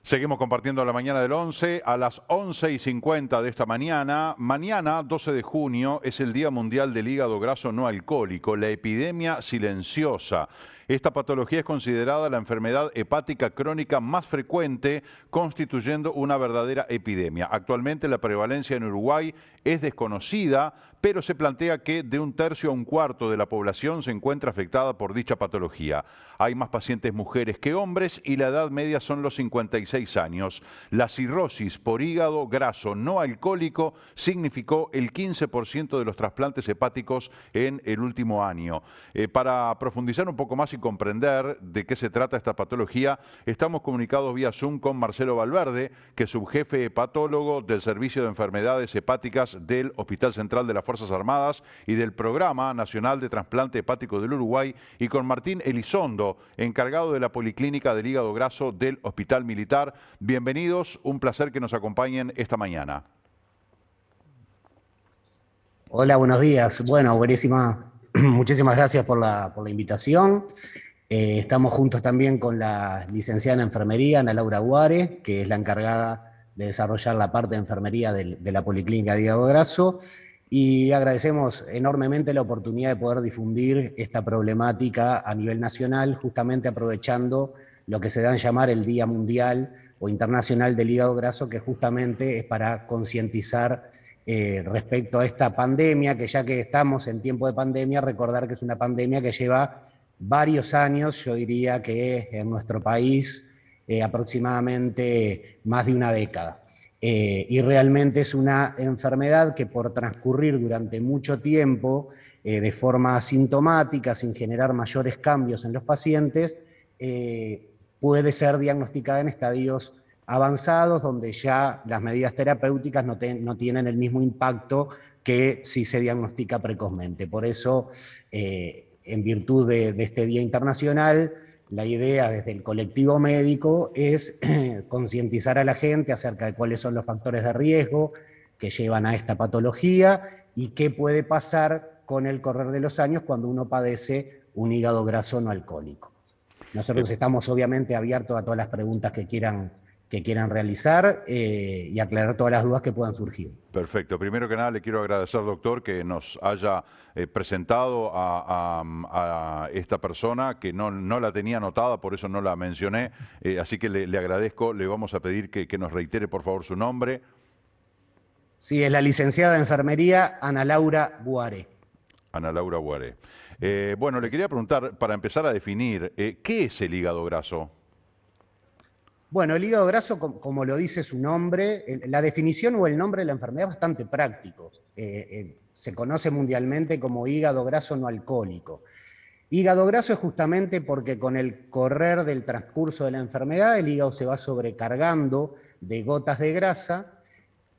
Seguimos compartiendo la mañana del 11 a las 11:50 de esta mañana. Mañana, 12 de junio, es el Día Mundial del Hígado Graso No Alcohólico, la epidemia silenciosa. Esta patología es considerada la enfermedad hepática crónica más frecuente, constituyendo una verdadera epidemia. Actualmente la prevalencia en Uruguay es desconocida, pero se plantea que de 1/3 a 1/4 de la población se encuentra afectada por dicha patología. Hay más pacientes mujeres que hombres y la edad media son los 56 años. La cirrosis por hígado graso no alcohólico significó el 15% de los trasplantes hepáticos en el último año. Para profundizar un poco más y comprender de qué se trata esta patología, estamos comunicados vía Zoom con Marcelo Valverde, que es subjefe hepatólogo del Servicio de Enfermedades Hepáticas del Hospital Central de las Fuerzas Armadas y del Programa Nacional de Trasplante Hepático del Uruguay, y con Martín Elizondo, encargado de la Policlínica del Hígado Graso del Hospital Militar. Bienvenidos, un placer que nos acompañen esta mañana. Hola, buenos días. Bueno, buenísima. Muchísimas gracias por la invitación. Estamos juntos también con la licenciada en enfermería, Ana Laura Guare, que es la encargada de desarrollar la parte de enfermería de la Policlínica de Hígado Graso. Y agradecemos enormemente la oportunidad de poder difundir esta problemática a nivel nacional, justamente aprovechando lo que se da en llamar el Día Mundial o Internacional del Hígado Graso, que justamente es para concientizar respecto a esta pandemia, que ya que estamos en tiempo de pandemia, recordar que es una pandemia que lleva varios años, yo diría que en nuestro país aproximadamente más de una década. Y realmente es una enfermedad que por transcurrir durante mucho tiempo de forma asintomática, sin generar mayores cambios en los pacientes, puede ser diagnosticada en estadios avanzados, donde ya las medidas terapéuticas no tienen el mismo impacto que si se diagnostica precozmente. Por eso, en virtud de este Día Internacional, la idea desde el colectivo médico es concientizar a la gente acerca de cuáles son los factores de riesgo que llevan a esta patología y qué puede pasar con el correr de los años cuando uno padece un hígado graso no alcohólico. Eh, Nosotros estamos obviamente abiertos a todas las preguntas que quieran realizar y aclarar todas las dudas que puedan surgir. Perfecto. Primero que nada le quiero agradecer, doctor, que nos haya presentado a esta persona, que no la tenía anotada, por eso no la mencioné. Así que le agradezco. Le vamos a pedir que nos reitere, por favor, su nombre. Sí, es la licenciada de enfermería Ana Laura Guare. Ana Laura Guare. Bueno, le Es- quería preguntar, para empezar a definir, ¿qué es el hígado graso? Bueno, el hígado graso, como lo dice su nombre, la definición o el nombre de la enfermedad es bastante práctico. Se conoce mundialmente como hígado graso no alcohólico. Hígado graso es justamente porque con el correr del transcurso de la enfermedad, el hígado se va sobrecargando de gotas de grasa,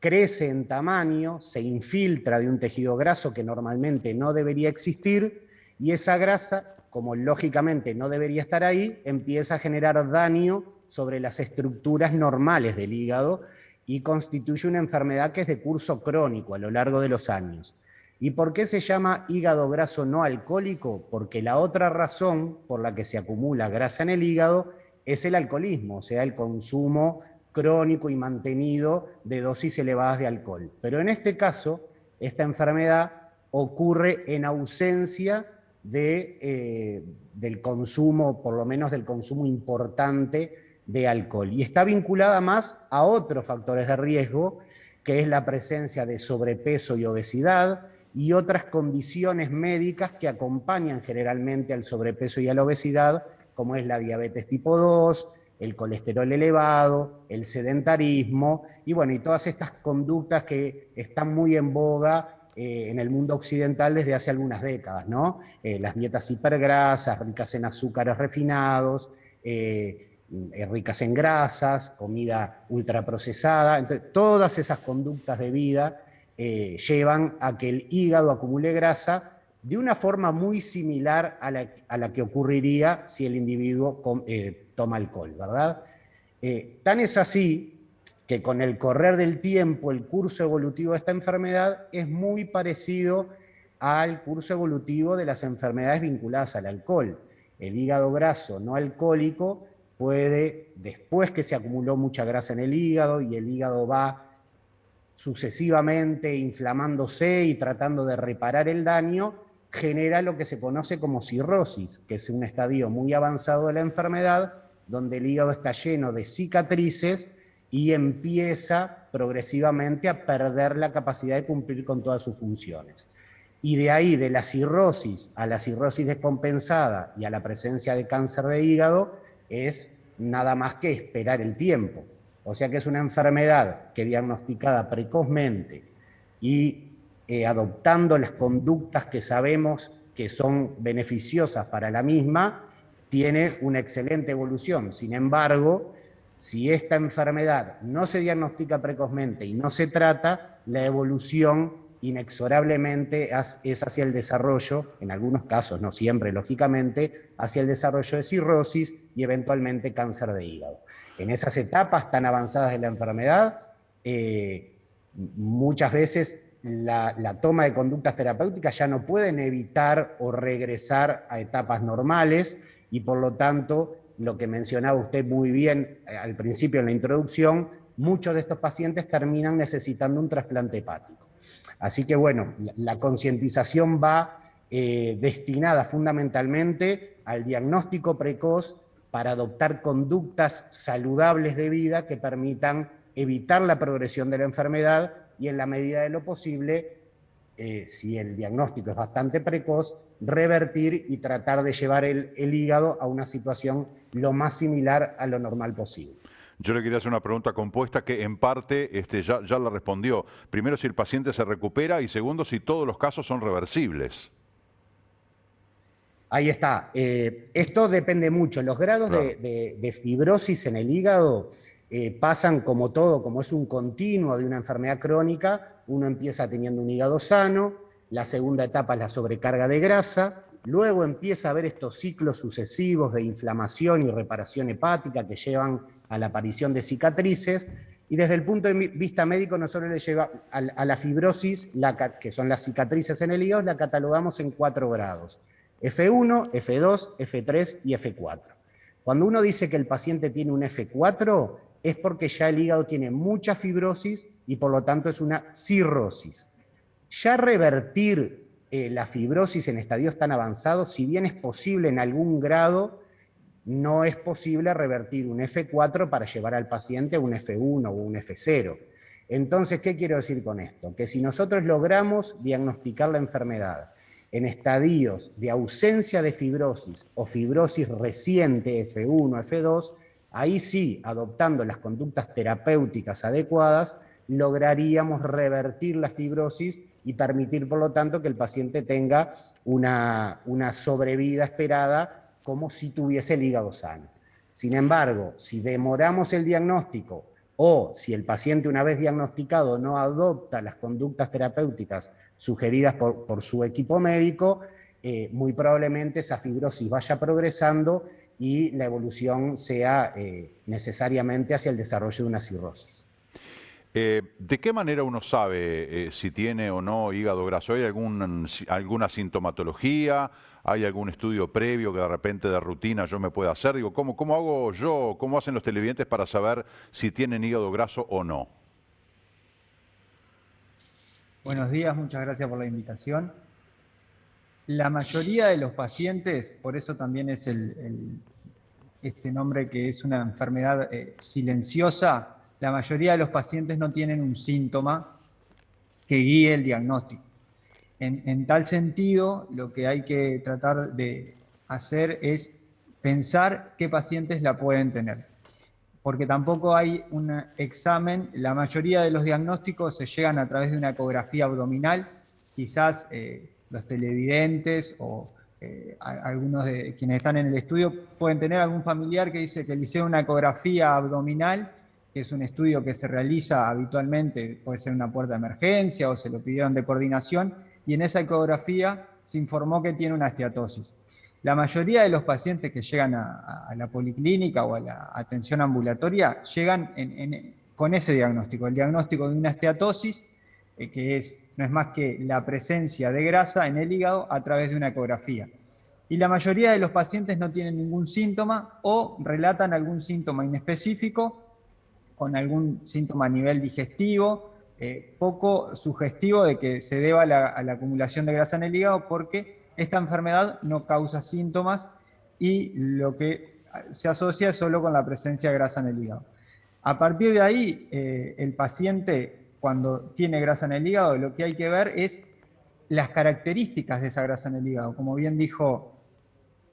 crece en tamaño, se infiltra de un tejido graso que normalmente no debería existir, y esa grasa, como lógicamente no debería estar ahí, empieza a generar daño sobre las estructuras normales del hígado y constituye una enfermedad que es de curso crónico a lo largo de los años. ¿Y por qué se llama hígado graso no alcohólico? Porque la otra razón por la que se acumula grasa en el hígado es el alcoholismo, o sea, el consumo crónico y mantenido de dosis elevadas de alcohol. Pero en este caso, esta enfermedad ocurre en ausencia del consumo, por lo menos del consumo importante de alcohol. Y está vinculada más a otros factores de riesgo, que es la presencia de sobrepeso y obesidad y otras condiciones médicas que acompañan generalmente al sobrepeso y a la obesidad, como es la diabetes tipo 2, el colesterol elevado, el sedentarismo y bueno, y todas estas conductas que están muy en boga en el mundo occidental desde hace algunas décadas, ¿no? Las dietas hipergrasas, ricas en azúcares refinados, ricas en grasas, comida ultraprocesada. Entonces, todas esas conductas de vida llevan a que el hígado acumule grasa de una forma muy similar a la que ocurriría si el individuo toma alcohol, ¿verdad? Tan es así que con el correr del tiempo el curso evolutivo de esta enfermedad es muy parecido al curso evolutivo de las enfermedades vinculadas al alcohol. El hígado graso no alcohólico puede, después que se acumuló mucha grasa en el hígado y el hígado va sucesivamente inflamándose y tratando de reparar el daño, genera lo que se conoce como cirrosis, que es un estadio muy avanzado de la enfermedad, donde el hígado está lleno de cicatrices y empieza progresivamente a perder la capacidad de cumplir con todas sus funciones. Y de ahí, de la cirrosis a la cirrosis descompensada y a la presencia de cáncer de hígado, es nada más que esperar el tiempo. O sea que es una enfermedad que diagnosticada precozmente y adoptando las conductas que sabemos que son beneficiosas para la misma, tiene una excelente evolución. Sin embargo, si esta enfermedad no se diagnostica precozmente y no se trata, la evolución inexorablemente es hacia el desarrollo, en algunos casos, no siempre, lógicamente, hacia el desarrollo de cirrosis y eventualmente cáncer de hígado. En esas etapas tan avanzadas de la enfermedad, muchas veces la toma de conductas terapéuticas ya no pueden evitar o regresar a etapas normales y por lo tanto, lo que mencionaba usted muy bien al principio en la introducción, muchos de estos pacientes terminan necesitando un trasplante hepático. Así que bueno, la concientización va destinada fundamentalmente al diagnóstico precoz para adoptar conductas saludables de vida que permitan evitar la progresión de la enfermedad y en la medida de lo posible, si el diagnóstico es bastante precoz, revertir y tratar de llevar el hígado a una situación lo más similar a lo normal posible. Yo le quería hacer una pregunta compuesta que en parte ya la respondió. Primero, si el paciente se recupera y segundo, si todos los casos son reversibles. Ahí está. Esto depende mucho. Los grados Claro. de fibrosis en el hígado pasan como todo, como es un continuo de una enfermedad crónica. Uno empieza teniendo un hígado sano, la segunda etapa es la sobrecarga de grasa, luego empieza a haber estos ciclos sucesivos de inflamación y reparación hepática que llevan a la aparición de cicatrices. Y desde el punto de vista médico, nosotros le lleva a la fibrosis, que son las cicatrices en el hígado, la catalogamos en 4 grados. F1, F2, F3 y F4. Cuando uno dice que el paciente tiene un F4, es porque ya el hígado tiene mucha fibrosis y por lo tanto es una cirrosis. Ya revertir la fibrosis en estadios tan avanzados, si bien es posible en algún grado, no es posible revertir un F4 para llevar al paciente a un F1 o un F0. Entonces, ¿qué quiero decir con esto? Que si nosotros logramos diagnosticar la enfermedad en estadios de ausencia de fibrosis o fibrosis reciente F1, F2, ahí sí, adoptando las conductas terapéuticas adecuadas, lograríamos revertir la fibrosis y permitir, por lo tanto, que el paciente tenga una sobrevida esperada como si tuviese el hígado sano. Sin embargo, si demoramos el diagnóstico o si el paciente una vez diagnosticado no adopta las conductas terapéuticas sugeridas por su equipo médico, muy probablemente esa fibrosis vaya progresando y la evolución sea necesariamente hacia el desarrollo de una cirrosis. ¿De qué manera uno sabe si tiene o no hígado graso? ¿Hay alguna sintomatología? ¿Hay algún estudio previo que de repente de rutina yo me pueda hacer? Digo, ¿cómo hago yo, cómo hacen los televidentes para saber si tienen hígado graso o no? Buenos días, muchas gracias por la invitación. La mayoría de los pacientes, por eso también es este nombre que es una enfermedad silenciosa, la mayoría de los pacientes no tienen un síntoma que guíe el diagnóstico. En tal sentido, lo que hay que tratar de hacer es pensar qué pacientes la pueden tener. Porque tampoco hay un examen, la mayoría de los diagnósticos se llegan a través de una ecografía abdominal, quizás los televidentes o algunos de quienes están en el estudio pueden tener algún familiar que dice que le hicieron una ecografía abdominal, que es un estudio que se realiza habitualmente, puede ser una puerta de emergencia o se lo pidieron de coordinación, y en esa ecografía se informó que tiene una esteatosis. La mayoría de los pacientes que llegan a la policlínica o a la atención ambulatoria llegan con ese diagnóstico, el diagnóstico de una esteatosis, que no es más que la presencia de grasa en el hígado a través de una ecografía. Y la mayoría de los pacientes no tienen ningún síntoma o relatan algún síntoma inespecífico, con algún síntoma a nivel digestivo, poco sugestivo de que se deba a la acumulación de grasa en el hígado, porque esta enfermedad no causa síntomas y lo que se asocia es solo con la presencia de grasa en el hígado. A partir de ahí, el paciente, cuando tiene grasa en el hígado, lo que hay que ver es las características de esa grasa en el hígado. Como bien dijo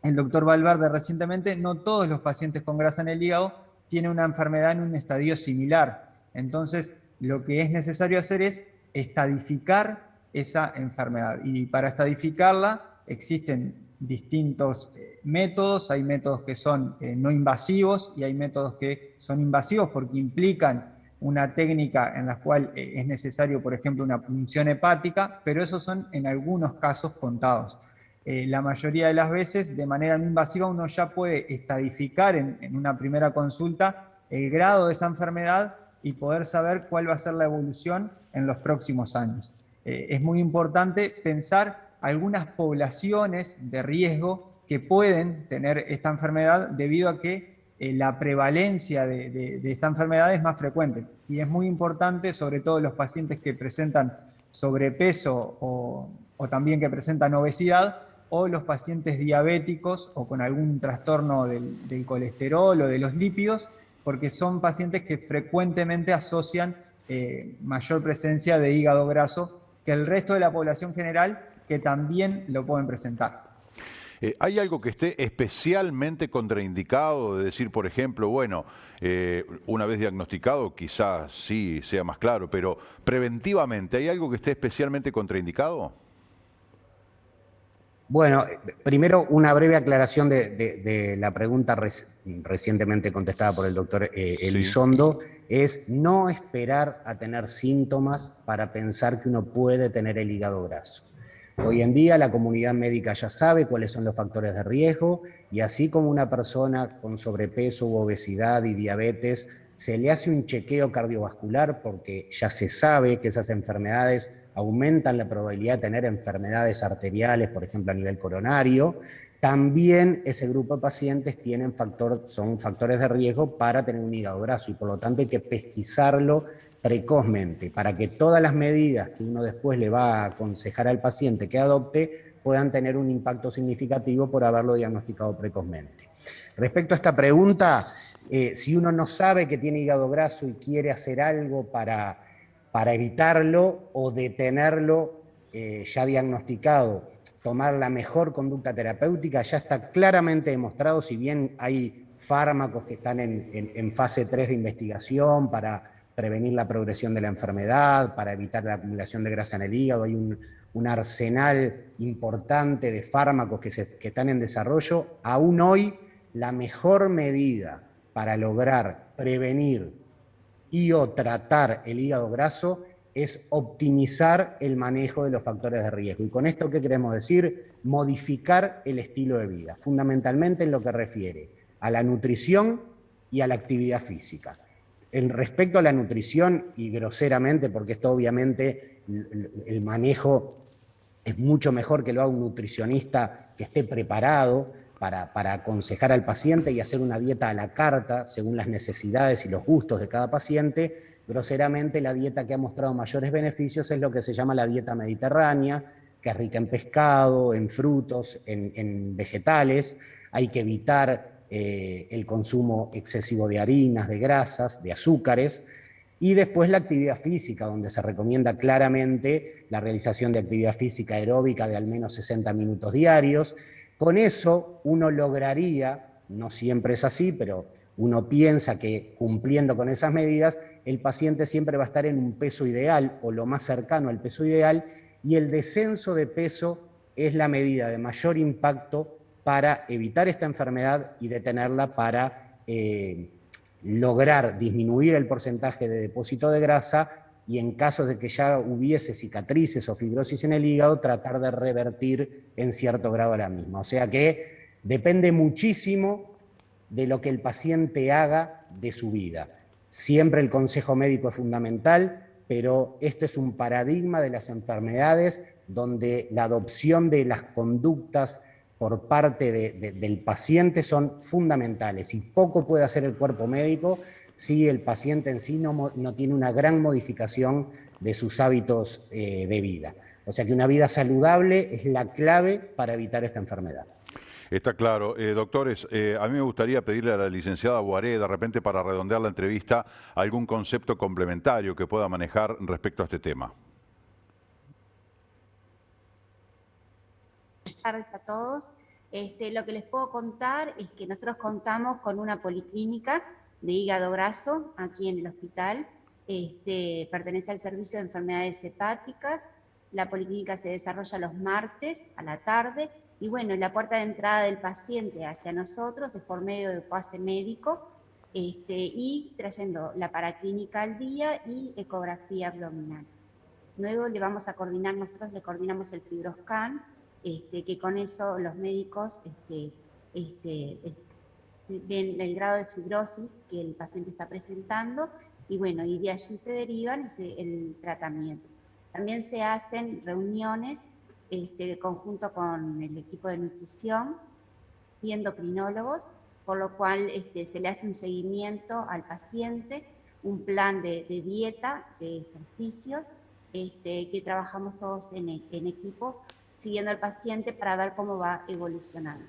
el doctor Valverde recientemente, no todos los pacientes con grasa en el hígado tienen una enfermedad en un estadio similar. Entonces, lo que es necesario hacer es estadificar esa enfermedad. Y para estadificarla existen distintos métodos. Hay métodos que son no invasivos y hay métodos que son invasivos porque implican una técnica en la cual es necesario, por ejemplo, una punción hepática, pero esos son en algunos casos contados. La mayoría de las veces, de manera no invasiva, uno ya puede estadificar en una primera consulta el grado de esa enfermedad y poder saber cuál va a ser la evolución en los próximos años. Es muy importante pensar algunas poblaciones de riesgo que pueden tener esta enfermedad debido a que la prevalencia de esta enfermedad es más frecuente. Y es muy importante, sobre todo los pacientes que presentan sobrepeso o también que presentan obesidad, o los pacientes diabéticos o con algún trastorno del colesterol o de los lípidos, porque son pacientes que frecuentemente asocian mayor presencia de hígado graso que el resto de la población general, que también lo pueden presentar. ¿Hay algo que esté especialmente contraindicado? De decir, por ejemplo, bueno, una vez diagnosticado quizás sí sea más claro, pero preventivamente, ¿hay algo que esté especialmente contraindicado? Bueno, primero una breve aclaración de la pregunta recientemente contestada por el doctor Sí. Elizondo, es no esperar a tener síntomas para pensar que uno puede tener el hígado graso. Hoy en día la comunidad médica ya sabe cuáles son los factores de riesgo y así como una persona con sobrepeso u obesidad y diabetes se le hace un chequeo cardiovascular porque ya se sabe que esas enfermedades aumentan la probabilidad de tener enfermedades arteriales, por ejemplo a nivel coronario, también ese grupo de pacientes son factores de riesgo para tener un hígado graso y por lo tanto hay que pesquisarlo precozmente para que todas las medidas que uno después le va a aconsejar al paciente que adopte puedan tener un impacto significativo por haberlo diagnosticado precozmente. Respecto a esta pregunta, si uno no sabe que tiene hígado graso y quiere hacer algo para evitarlo o detenerlo ya diagnosticado, tomar la mejor conducta terapéutica, ya está claramente demostrado, si bien hay fármacos que están en fase 3 de investigación para prevenir la progresión de la enfermedad, para evitar la acumulación de grasa en el hígado, hay un arsenal importante de fármacos que están en desarrollo. Aún hoy, la mejor medida para lograr prevenir y o tratar el hígado graso es optimizar el manejo de los factores de riesgo. ¿Y con esto qué queremos decir? Modificar el estilo de vida, fundamentalmente en lo que refiere a la nutrición y a la actividad física. En respecto a la nutrición, y groseramente, porque esto obviamente el manejo es mucho mejor que lo haga un nutricionista que esté preparado para aconsejar al paciente y hacer una dieta a la carta según las necesidades y los gustos de cada paciente. Groseramente, la dieta que ha mostrado mayores beneficios es lo que se llama la dieta mediterránea, que es rica en pescado, en frutos, en vegetales. Hay que evitar el consumo excesivo de harinas, de grasas, de azúcares. Y después la actividad física, donde se recomienda claramente la realización de actividad física aeróbica de al menos 60 minutos diarios. Con eso uno lograría, no siempre es así, pero uno piensa que cumpliendo con esas medidas, el paciente siempre va a estar en un peso ideal o lo más cercano al peso ideal, y el descenso de peso es la medida de mayor impacto para evitar esta enfermedad y detenerla para lograr disminuir el porcentaje de depósito de grasa y en caso de que ya hubiese cicatrices o fibrosis en el hígado, tratar de revertir en cierto grado la misma. O sea que depende muchísimo de lo que el paciente haga de su vida. Siempre el consejo médico es fundamental, pero este es un paradigma de las enfermedades donde la adopción de las conductas por parte del paciente son fundamentales y poco puede hacer el cuerpo médico si el paciente en sí no tiene una gran modificación de sus hábitos de vida. O sea que una vida saludable es la clave para evitar esta enfermedad. Está claro. Doctores, a mí me gustaría pedirle a la licenciada Boaré, de repente para redondear la entrevista, algún concepto complementario que pueda manejar respecto a este tema. Buenas tardes a todos. Lo que les puedo contar es que nosotros contamos con una policlínica de hígado graso aquí en el hospital. Pertenece al servicio de enfermedades hepáticas. La policlínica se desarrolla los martes a la tarde. Y bueno, la puerta de entrada del paciente hacia nosotros es por medio de pase médico y trayendo la paraclínica al día y ecografía abdominal. Luego nosotros le coordinamos el fibroscan, que con eso los médicos ven el grado de fibrosis que el paciente está presentando y bueno, y de allí se derivan el tratamiento. También se hacen reuniones conjunto con el equipo de nutrición y endocrinólogos, por lo cual se le hace un seguimiento al paciente, un plan de dieta, de ejercicios, que trabajamos todos en equipo, siguiendo al paciente para ver cómo va evolucionando.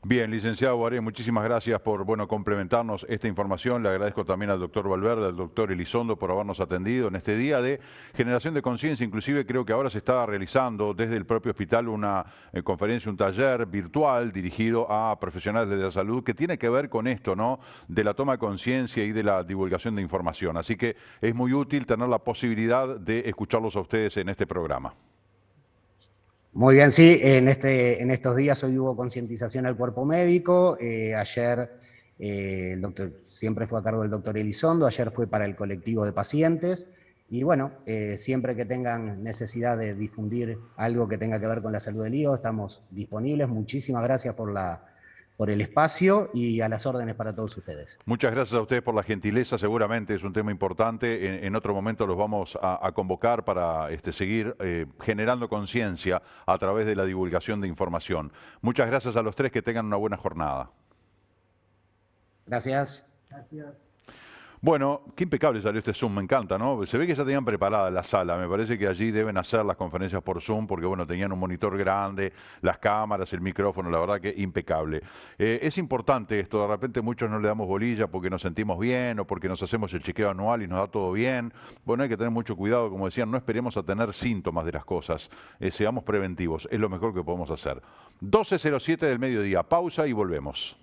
Bien, licenciado Boaré, muchísimas gracias por complementarnos esta información. Le agradezco también al doctor Valverde, al doctor Elizondo por habernos atendido en este día de generación de conciencia. Inclusive creo que ahora se está realizando desde el propio hospital una conferencia, un taller virtual dirigido a profesionales de la salud que tiene que ver con esto, ¿no? De la toma de conciencia y de la divulgación de información. Así que es muy útil tener la posibilidad de escucharlos a ustedes en este programa. Muy bien, sí, en estos días hoy hubo concientización al cuerpo médico, ayer el doctor siempre fue a cargo del doctor Elizondo, ayer fue para el colectivo de pacientes, y bueno, siempre que tengan necesidad de difundir algo que tenga que ver con la salud del hígado, estamos disponibles. Muchísimas gracias por el espacio y a las órdenes para todos ustedes. Muchas gracias a ustedes por la gentileza, seguramente es un tema importante. En otro momento los vamos a convocar para seguir generando conciencia a través de la divulgación de información. Muchas gracias a los tres, que tengan una buena jornada. Gracias. Gracias. Bueno, qué impecable salió este Zoom, me encanta, ¿no? Se ve que ya tenían preparada la sala, me parece que allí deben hacer las conferencias por Zoom, porque bueno, tenían un monitor grande, las cámaras, el micrófono, la verdad que impecable. Es importante esto, de repente muchos no le damos bolilla porque nos sentimos bien o porque nos hacemos el chequeo anual y nos da todo bien. Bueno, hay que tener mucho cuidado, como decían, no esperemos a tener síntomas de las cosas, seamos preventivos, es lo mejor que podemos hacer. 12:07 del mediodía, pausa y volvemos.